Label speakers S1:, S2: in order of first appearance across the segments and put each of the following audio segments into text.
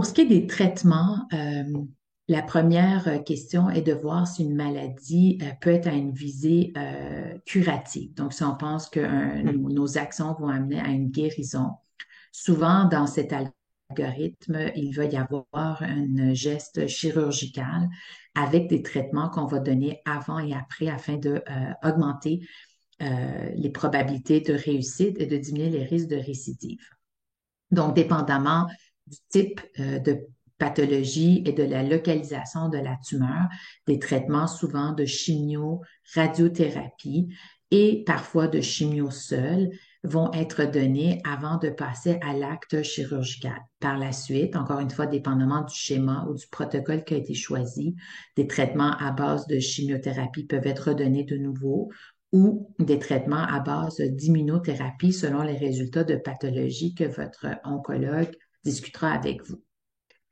S1: Pour ce qui est des traitements, la première question est de voir si une maladie peut être à une visée curative. Donc, si on pense que nos actions vont amener à une guérison, souvent dans cet algorithme, il va y avoir un geste chirurgical avec des traitements qu'on va donner avant et après afin de augmenter les probabilités de réussite et de diminuer les risques de récidive. Donc, dépendamment du type de pathologie et de la localisation de la tumeur, des traitements souvent de chimio, radiothérapie et parfois de chimio seul vont être donnés avant de passer à l'acte chirurgical. Par la suite, encore une fois, dépendamment du schéma ou du protocole qui a été choisi, des traitements à base de chimiothérapie peuvent être donnés de nouveau ou des traitements à base d'immunothérapie selon les résultats de pathologie que votre oncologue discutera avec vous.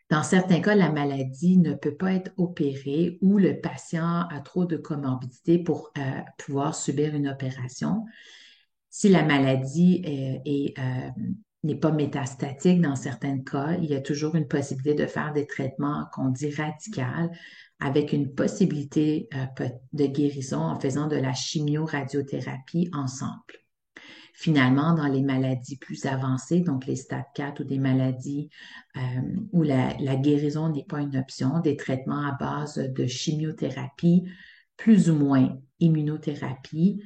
S1: Dans certains cas, la maladie ne peut pas être opérée ou le patient a trop de comorbidité pour pouvoir subir une opération. Si la maladie n'est pas métastatique dans certains cas, il y a toujours une possibilité de faire des traitements qu'on dit radicaux avec une possibilité de guérison en faisant de la chimio-radiothérapie ensemble. Finalement, dans les maladies plus avancées, donc les stades 4 ou des maladies euh, où la guérison n'est pas une option, des traitements à base de chimiothérapie, plus ou moins immunothérapie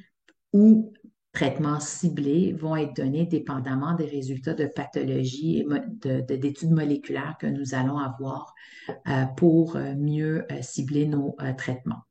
S1: ou traitements ciblés vont être donnés dépendamment des résultats de pathologie et d'études moléculaires que nous allons avoir pour mieux cibler nos traitements.